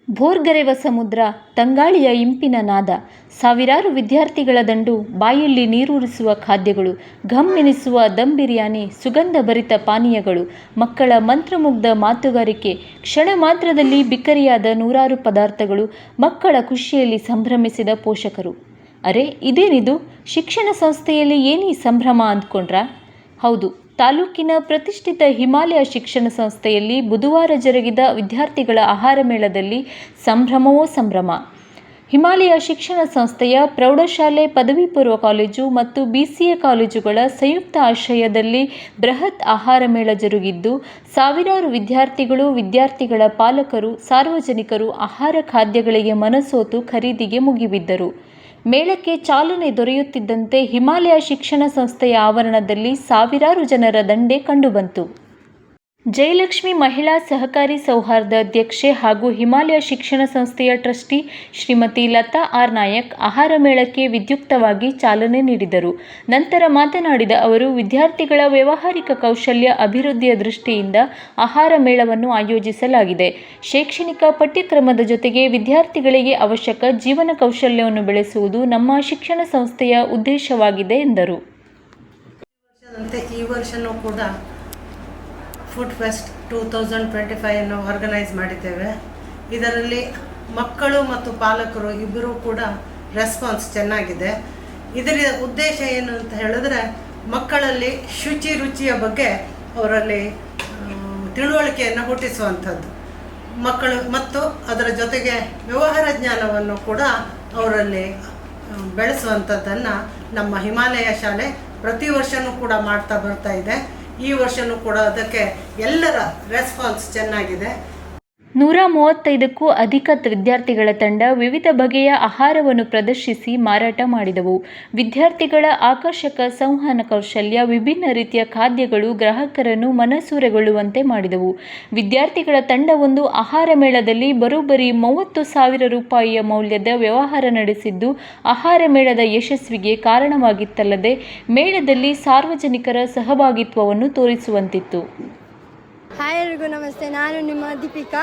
ಭೋರ್ಗರೆವ ಸಮುದ್ರ, ತಂಗಾಳಿಯ ಇಂಪಿನ ನಾದ, ಸಾವಿರಾರು ವಿದ್ಯಾರ್ಥಿಗಳ ದಂಡು, ಬಾಯಲ್ಲಿ ನೀರೂರಿಸುವ ಖಾದ್ಯಗಳು, ಘಮ್ ಎನಿಸುವ ದಮ್ ಬಿರಿಯಾನಿ, ಸುಗಂಧಭರಿತ ಪಾನೀಯಗಳು, ಮಕ್ಕಳ ಮಂತ್ರಮುಗ್ಧ ಮಾತುಗಾರಿಕೆ, ಕ್ಷಣ ಮಾತ್ರದಲ್ಲಿ ಬಿಕರಿಯಾದ ನೂರಾರು ಪದಾರ್ಥಗಳು, ಮಕ್ಕಳ ಖುಷಿಯಲ್ಲಿ ಸಂಭ್ರಮಿಸಿದ ಪೋಷಕರು. ಅರೆ ಇದೇನಿದು, ಶಿಕ್ಷಣ ಸಂಸ್ಥೆಯಲ್ಲಿ ಏನೀ ಸಂಭ್ರಮ ಅಂದ್ಕೊಂಡ್ರಾ? ಹೌದು, ತಾಲೂಕಿನ ಪ್ರತಿಷ್ಠಿತ ಹಿಮಾಲಯ ಶಿಕ್ಷಣ ಸಂಸ್ಥೆಯಲ್ಲಿ ಬುಧವಾರ ಜರುಗಿದ ವಿದ್ಯಾರ್ಥಿಗಳ ಆಹಾರ ಮೇಳದಲ್ಲಿ ಸಂಭ್ರಮವೋ ಸಂಭ್ರಮ. ಹಿಮಾಲಯ ಶಿಕ್ಷಣ ಸಂಸ್ಥೆಯ ಪ್ರೌಢಶಾಲೆ, ಪದವಿ ಪೂರ್ವ ಕಾಲೇಜು ಮತ್ತು BCA ಕಾಲೇಜುಗಳ ಸಂಯುಕ್ತ ಆಶ್ರಯದಲ್ಲಿ ಬೃಹತ್ ಆಹಾರ ಮೇಳ ಜರುಗಿದ್ದು, ಸಾವಿರಾರು ವಿದ್ಯಾರ್ಥಿಗಳು, ವಿದ್ಯಾರ್ಥಿಗಳ ಪಾಲಕರು, ಸಾರ್ವಜನಿಕರು ಆಹಾರ ಖಾದ್ಯಗಳಿಗೆ ಮನಸೋತು ಖರೀದಿಗೆ ಮುಗಿಬಿದ್ದರು. ಮೇಳಕ್ಕೆ ಚಾಲನೆ ದೊರೆಯುತ್ತಿದ್ದಂತೆ ಹಿಮಾಲಯ ಶಿಕ್ಷಣ ಸಂಸ್ಥೆಯ ಆವರಣದಲ್ಲಿ ಸಾವಿರಾರು ಜನರ ದಂಡೇ ಕಂಡುಬಂತು. ಜಯಲಕ್ಷ್ಮಿ ಮಹಿಳಾ ಸಹಕಾರಿ ಸೌಹಾರ್ದ ಅಧ್ಯಕ್ಷೆ ಹಾಗೂ ಹಿಮಾಲಯ ಶಿಕ್ಷಣ ಸಂಸ್ಥೆಯ ಟ್ರಸ್ಟಿ ಶ್ರೀಮತಿ ಲತಾ ಆರ್ ನಾಯಕ್ ಆಹಾರ ಮೇಳಕ್ಕೆ ವಿದ್ಯುಕ್ತವಾಗಿ ಚಾಲನೆ ನೀಡಿದರು. ನಂತರ ಮಾತನಾಡಿದ ಅವರು, ವಿದ್ಯಾರ್ಥಿಗಳ ವ್ಯಾವಹಾರಿಕ ಕೌಶಲ್ಯ ಅಭಿವೃದ್ಧಿಯ ದೃಷ್ಟಿಯಿಂದ ಆಹಾರ ಮೇಳವನ್ನು ಆಯೋಜಿಸಲಾಗಿದೆ. ಶೈಕ್ಷಣಿಕ ಪಠ್ಯಕ್ರಮದ ಜೊತೆಗೆ ವಿದ್ಯಾರ್ಥಿಗಳಿಗೆ ಅವಶ್ಯಕ ಜೀವನ ಕೌಶಲ್ಯವನ್ನು ಬೆಳೆಸುವುದು ನಮ್ಮ ಶಿಕ್ಷಣ ಸಂಸ್ಥೆಯ ಉದ್ದೇಶವಾಗಿದೆ ಎಂದರು. ಈ ವರ್ಷನೂ ಕೂಡ ಫುಡ್ ಫೆಸ್ಟ್ 2025 ಅನ್ನು ಆರ್ಗನೈಸ್ ಮಾಡಿದ್ದೇವೆ. ಇದರಲ್ಲಿ ಮಕ್ಕಳು ಮತ್ತು ಪಾಲಕರು ಇಬ್ಬರೂ ಕೂಡ ರೆಸ್ಪಾನ್ಸ್ ಚೆನ್ನಾಗಿದೆ. ಇದರ ಉದ್ದೇಶ ಏನು ಅಂತ ಹೇಳಿದ್ರೆ, ಮಕ್ಕಳಲ್ಲಿ ರುಚಿಯ ಬಗ್ಗೆ ಅವರಲ್ಲಿ ತಿಳುವಳಿಕೆಯನ್ನು ಹುಟ್ಟಿಸುವಂಥದ್ದು, ಮಕ್ಕಳು ಮತ್ತು ಅದರ ಜೊತೆಗೆ ವ್ಯವಹಾರ ಜ್ಞಾನವನ್ನು ಕೂಡ ಅವರಲ್ಲಿ ಬೆಳೆಸುವಂಥದ್ದನ್ನು ನಮ್ಮ ಹಿಮಾಲಯ ಶಾಲೆ ಪ್ರತಿ ವರ್ಷವೂ ಕೂಡ ಮಾಡ್ತಾ ಬರ್ತಾ ಇದೆ. ಈ ವರ್ಷವೂ ಕೂಡ ಅದಕ್ಕೆ ಎಲ್ಲರ ರೆಸ್ಪಾನ್ಸ್ ಚೆನ್ನಾಗಿದೆ. 135ಕ್ಕೂ ಅಧಿಕ ವಿದ್ಯಾರ್ಥಿಗಳ ತಂಡ ವಿವಿಧ ಬಗೆಯ ಆಹಾರವನ್ನು ಪ್ರದರ್ಶಿಸಿ ಮಾರಾಟ ಮಾಡಿದವು. ವಿದ್ಯಾರ್ಥಿಗಳ ಆಕರ್ಷಕ ಸಂವಹನ ಕೌಶಲ್ಯ, ವಿಭಿನ್ನ ರೀತಿಯ ಖಾದ್ಯಗಳು ಗ್ರಾಹಕರನ್ನು ಮನಸೂರೆಗೊಳ್ಳುವಂತೆ ಮಾಡಿದವು. ವಿದ್ಯಾರ್ಥಿಗಳ ತಂಡವೊಂದು ಆಹಾರ ಮೇಳದಲ್ಲಿ ಬರೋಬ್ಬರಿ 30,000 ರೂಪಾಯಿಯ ಮೌಲ್ಯದ ವ್ಯವಹಾರ ನಡೆಸಿದ್ದು, ಆಹಾರ ಮೇಳದ ಯಶಸ್ವಿಗೆ ಕಾರಣವಾಗಿತ್ತಲ್ಲದೆ ಮೇಳದಲ್ಲಿ ಸಾರ್ವಜನಿಕರ ಸಹಭಾಗಿತ್ವವನ್ನು ತೋರಿಸುವಂತಿತ್ತು. ಹಾಯ್ ಎಲ್ರಿಗೂ ನಮಸ್ತೆ. ನಾನು ನಿಮ್ಮ ದೀಪಿಕಾ.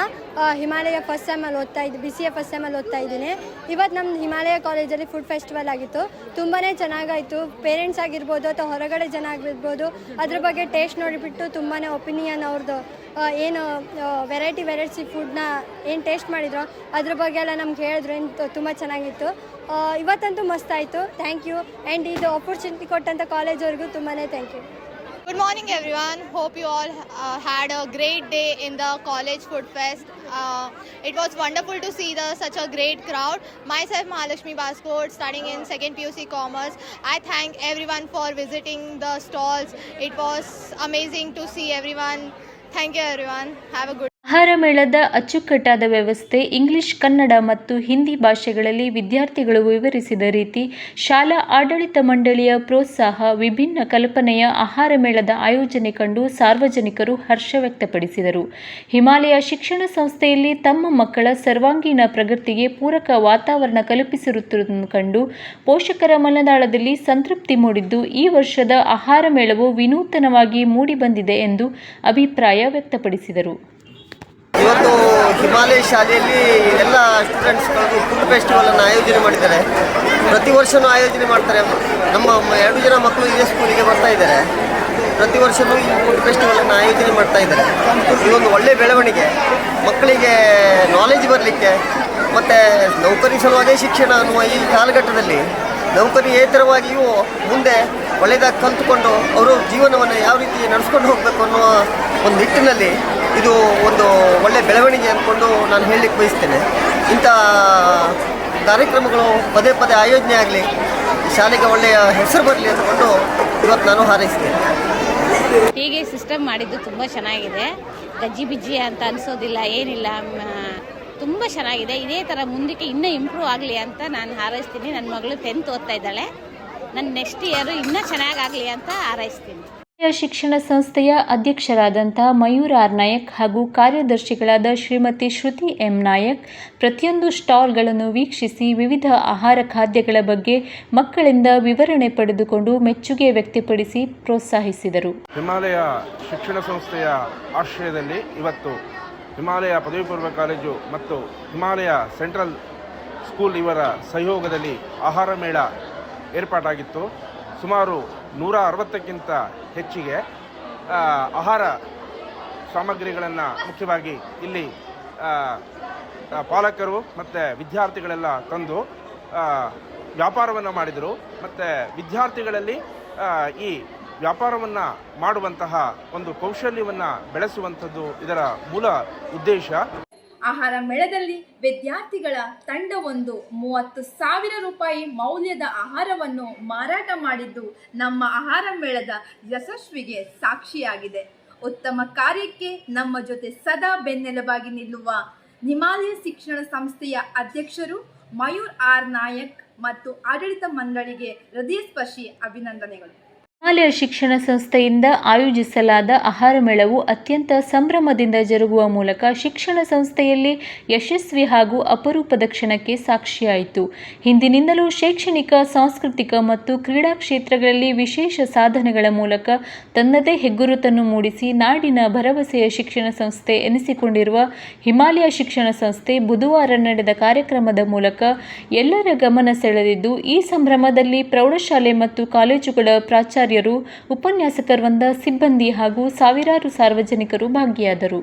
ಹಿಮಾಲಯ ಫಸ್ಟ್ ಸೆಮಲ್ಲಿ ಓದ್ತಾ ಇದ್ದೀನಿ, BCA ಫಸ್ಟ್ ಸೆಮಲ್ಲಿ ಓದ್ತಾ ಇದ್ದೀನಿ. ಇವತ್ತು ನಮ್ಮ ಹಿಮಾಲಯ ಕಾಲೇಜಲ್ಲಿ ಫುಡ್ ಫೆಸ್ಟಿವಲ್ ಆಗಿತ್ತು. ತುಂಬಾ ಚೆನ್ನಾಗಾಯಿತು. ಪೇರೆಂಟ್ಸ್ ಆಗಿರ್ಬೋದು ಅಥವಾ ಹೊರಗಡೆ ಜನ ಆಗಿರ್ಬೋದು, ಅದ್ರ ಬಗ್ಗೆ ಟೇಸ್ಟ್ ನೋಡಿಬಿಟ್ಟು ತುಂಬಾ ಒಪಿನಿಯನ್ ಅವ್ರದ್ದು ಏನು ವೆರೈಟಿ ಫುಡ್ನ ಏನು ಟೇಸ್ಟ್ ಮಾಡಿದ್ರು ಅದ್ರ ಬಗ್ಗೆ ಎಲ್ಲ ನಮ್ಗೆ ಹೇಳಿದ್ರು. ತುಂಬ ಚೆನ್ನಾಗಿತ್ತು. ಇವತ್ತಂತೂ ಮಸ್ತಾಯಿತು. Thank you. ಆ್ಯಂಡ್ ಇದು ಆಪರ್ಚುನಿಟಿ ಕೊಟ್ಟಂಥ ಕಾಲೇಜವ್ರಿಗೂ ತುಂಬಾ thank you. Good morning everyone. Hope you all had a great day in the college food fest. It was wonderful to see such a great crowd. Myself Mahalakshmi Baskot, studying in 2nd PUC Commerce. I thank everyone for visiting the stalls. It was amazing to see everyone. Thank you everyone. Have a good ಆಹಾರ ಮೇಳದ ಅಚ್ಚುಕಟ್ಟಾದ ವ್ಯವಸ್ಥೆ, English, Kannada ಮತ್ತು ಹಿಂದಿ ಭಾಷೆಗಳಲ್ಲಿ ವಿದ್ಯಾರ್ಥಿಗಳು ವಿವರಿಸಿದ ರೀತಿ, ಶಾಲಾ ಆಡಳಿತ ಮಂಡಳಿಯ ಪ್ರೋತ್ಸಾಹ, ವಿಭಿನ್ನ ಕಲ್ಪನೆಯ ಆಹಾರ ಮೇಳದ ಆಯೋಜನೆ ಕಂಡು ಸಾರ್ವಜನಿಕರು ಹರ್ಷ ವ್ಯಕ್ತಪಡಿಸಿದರು. ಹಿಮಾಲಯ ಶಿಕ್ಷಣ ಸಂಸ್ಥೆಯಲ್ಲಿ ತಮ್ಮ ಮಕ್ಕಳ ಸರ್ವಾಂಗೀಣ ಪ್ರಗತಿಗೆ ಪೂರಕ ವಾತಾವರಣ ಕಲ್ಪಿಸಿರುವುದನ್ನು ಕಂಡು ಪೋಷಕರ ಮನದಾಳದಲ್ಲಿ ಸಂತೃಪ್ತಿ ಮೂಡಿದ್ದು, ಈ ವರ್ಷದ ಆಹಾರ ಮೇಳವು ವಿನೂತನವಾಗಿ ಮೂಡಿಬಂದಿದೆ ಎಂದು ಅಭಿಪ್ರಾಯ ವ್ಯಕ್ತಪಡಿಸಿದರು. ಇವತ್ತು ಹಿಮಾಲಯ ಶಾಲೆಯಲ್ಲಿ ಎಲ್ಲ ಸ್ಟೂಡೆಂಟ್ಸ್ಗಳಿಗೂ ಫುಡ್ ಫೆಸ್ಟಿವಲನ್ನು ಆಯೋಜನೆ ಮಾಡಿದ್ದಾರೆ. ಪ್ರತಿ ವರ್ಷವೂ ಆಯೋಜನೆ ಮಾಡ್ತಾರೆ. ನಮ್ಮ 2 ಜನ ಮಕ್ಕಳು ಇದೇ ಸ್ಕೂಲಿಗೆ ಬರ್ತಾ ಇದ್ದಾರೆ. ಪ್ರತಿ ವರ್ಷವೂ ಈ ಫುಡ್ ಫೆಸ್ಟಿವಲನ್ನು ಆಯೋಜನೆ ಮಾಡ್ತಾ ಇದ್ದಾರೆ. ಇದೊಂದು ಒಳ್ಳೆಯ ಬೆಳವಣಿಗೆ. ಮಕ್ಕಳಿಗೆ ನಾಲೆಜ್ ಬರಲಿಕ್ಕೆ ಮತ್ತು ನೌಕರಿ ಸಲುವಾಗೇ ಶಿಕ್ಷಣ ಅನ್ನುವ ಈ ಕಾಲಘಟ್ಟದಲ್ಲಿ ನೌಕರಿಯೇತರವಾಗಿಯೂ ಮುಂದೆ ಒಳ್ಳೆಯದಾಗಿ ಕಲಿತುಕೊಂಡು ಅವರು ಜೀವನವನ್ನು ಯಾವ ರೀತಿ ನಡೆಸ್ಕೊಂಡು ಹೋಗಬೇಕು ಅನ್ನುವ ಒಂದು ನಿಟ್ಟಿನಲ್ಲಿ ಇದು ಒಂದು ಒಳ್ಳೆಯ ಬೆಳವಣಿಗೆ ಅಂದ್ಕೊಂಡು ನಾನು ಹೇಳಲಿಕ್ಕೆ ಬಯಸ್ತೇನೆ. ಇಂಥ ಕಾರ್ಯಕ್ರಮಗಳು ಪದೇ ಪದೇ ಆಯೋಜನೆ ಆಗಲಿ, ಶಾಲೆಗೆ ಒಳ್ಳೆಯ ಹೆಸರು ಬರಲಿ ಅಂದ್ಕೊಂಡು ಇವತ್ತು ನಾನು ಹಾರೈಸ್ತೇನೆ. ಹೀಗೆ ಸಿಸ್ಟಮ್ ಮಾಡಿದ್ದು ತುಂಬ ಚೆನ್ನಾಗಿದೆ. ಗಜ್ಜಿ ಬಿಜ್ಜಿ ಅಂತ ಅನಿಸೋದಿಲ್ಲ, ಏನಿಲ್ಲ, ತುಂಬ ಚೆನ್ನಾಗಿದೆ. ಇದೇ ಥರ ಮುಂದಕ್ಕೆ ಇನ್ನೂ ಇಂಪ್ರೂವ್ ಆಗಲಿ ಅಂತ ನಾನು ಹಾರೈಸ್ತೀನಿ. ನನ್ನ ಮಗಳು 10th ಓದ್ತಾ ಇದ್ದಾಳೆ. ನನ್ನ ನೆಕ್ಸ್ಟ್ ಇಯರು ಇನ್ನೂ ಚೆನ್ನಾಗಾಗಲಿ ಅಂತ ಹಾರೈಸ್ತೀನಿ. ಶಿಕ್ಷಣ ಸಂಸ್ಥೆಯ ಅಧ್ಯಕ್ಷರಾದಂಥ ಮಯೂರ್ ಆರ್ ನಾಯಕ್ ಹಾಗೂ ಕಾರ್ಯದರ್ಶಿಗಳಾದ ಶ್ರೀಮತಿ ಶ್ರುತಿ ಎಂ ನಾಯಕ್ ಪ್ರತಿಯೊಂದು ಸ್ಟಾಲ್ಗಳನ್ನು ವೀಕ್ಷಿಸಿ ವಿವಿಧ ಆಹಾರ ಖಾದ್ಯಗಳ ಬಗ್ಗೆ ಮಕ್ಕಳಿಂದ ವಿವರಣೆ ಪಡೆದುಕೊಂಡು ಮೆಚ್ಚುಗೆ ವ್ಯಕ್ತಪಡಿಸಿ ಪ್ರೋತ್ಸಾಹಿಸಿದರು. ಹಿಮಾಲಯ ಶಿಕ್ಷಣ ಸಂಸ್ಥೆಯ ಆಶ್ರಯದಲ್ಲಿ ಇವತ್ತು ಹಿಮಾಲಯ ಪದವಿ ಪೂರ್ವ ಕಾಲೇಜು ಮತ್ತು ಹಿಮಾಲಯ ಸೆಂಟ್ರಲ್ ಸ್ಕೂಲ್ ಇವರ ಸಹಯೋಗದಲ್ಲಿ ಆಹಾರ ಮೇಳ ಏರ್ಪಾಟಾಗಿತ್ತು. ಸುಮಾರು 160ಕ್ಕಿಂತ ಹೆಚ್ಚಿಗೆ ಆಹಾರ ಸಾಮಗ್ರಿಗಳನ್ನು ಮುಖ್ಯವಾಗಿ ಇಲ್ಲಿ ಪಾಲಕರು ಮತ್ತು ವಿದ್ಯಾರ್ಥಿಗಳೆಲ್ಲ ತಂದು ವ್ಯಾಪಾರವನ್ನು ಮಾಡಿದರು. ಮತ್ತು ವಿದ್ಯಾರ್ಥಿಗಳಲ್ಲಿ ಈ ವ್ಯಾಪಾರವನ್ನು ಮಾಡುವಂತಹ ಒಂದು ಕೌಶಲ್ಯವನ್ನು ಬೆಳೆಸುವಂಥದ್ದು ಇದರ ಮೂಲ ಉದ್ದೇಶ. ಆಹಾರ ಮೇಳದಲ್ಲಿ ವಿದ್ಯಾರ್ಥಿಗಳ ತಂಡವೊಂದು 30,000 ರೂಪಾಯಿ ಮೌಲ್ಯದ ಆಹಾರವನ್ನು ಮಾರಾಟ ಮಾಡಿದ್ದು ನಮ್ಮ ಆಹಾರ ಮೇಳದ ಯಶಸ್ವಿಗೆ ಸಾಕ್ಷಿಯಾಗಿದೆ. ಉತ್ತಮ ಕಾರ್ಯಕ್ಕೆ ನಮ್ಮ ಜೊತೆ ಸದಾ ಬೆನ್ನೆಲುಬಾಗಿ ನಿಲ್ಲುವ ಹಿಮಾಲಯ ಶಿಕ್ಷಣ ಸಂಸ್ಥೆಯ ಅಧ್ಯಕ್ಷರು ಮಯೂರ್ ಆರ್ ನಾಯಕ್ ಮತ್ತು ಆಡಳಿತ ಮಂಡಳಿಗೆ ಹೃದಯಸ್ಪರ್ಶಿ ಅಭಿನಂದನೆಗಳು. ಹಿಮಾಲಯ ಶಿಕ್ಷಣ ಸಂಸ್ಥೆಯಿಂದ ಆಯೋಜಿಸಲಾದ ಆಹಾರ ಮೇಳವು ಅತ್ಯಂತ ಸಂಭ್ರಮದಿಂದ ಜರುಗುವ ಮೂಲಕ ಶಿಕ್ಷಣ ಸಂಸ್ಥೆಯಲ್ಲಿ ಯಶಸ್ವಿ ಹಾಗೂ ಅಪರೂಪದ ಕ್ಷಣಕ್ಕೆ ಸಾಕ್ಷಿಯಾಯಿತು. ಹಿಂದಿನಿಂದಲೂ ಶೈಕ್ಷಣಿಕ, ಸಾಂಸ್ಕೃತಿಕ ಮತ್ತು ಕ್ರೀಡಾ ಕ್ಷೇತ್ರಗಳಲ್ಲಿ ವಿಶೇಷ ಸಾಧನೆಗಳ ಮೂಲಕ ತನ್ನದೇ ಹೆಗ್ಗುರುತನ್ನು ಮೂಡಿಸಿ ನಾಡಿನ ಭರವಸೆಯ ಶಿಕ್ಷಣ ಸಂಸ್ಥೆ ಎನಿಸಿಕೊಂಡಿರುವ ಹಿಮಾಲಯ ಶಿಕ್ಷಣ ಸಂಸ್ಥೆ ಬುಧವಾರ ನಡೆದ ಕಾರ್ಯಕ್ರಮದ ಮೂಲಕ ಎಲ್ಲರ ಗಮನ ಸೆಳೆದಿದ್ದು, ಈ ಸಂಭ್ರಮದಲ್ಲಿ ಪ್ರೌಢಶಾಲೆ ಮತ್ತು ಕಾಲೇಜುಗಳ ಪ್ರಾಚಾರ್ಯರು, ಉಪನ್ಯಾಸಕರ ವೃಂದ, ಸಿಬ್ಬಂದಿ ಹಾಗೂ ಸಾವಿರಾರು ಸಾರ್ವಜನಿಕರು ಭಾಗಿಯಾದರು.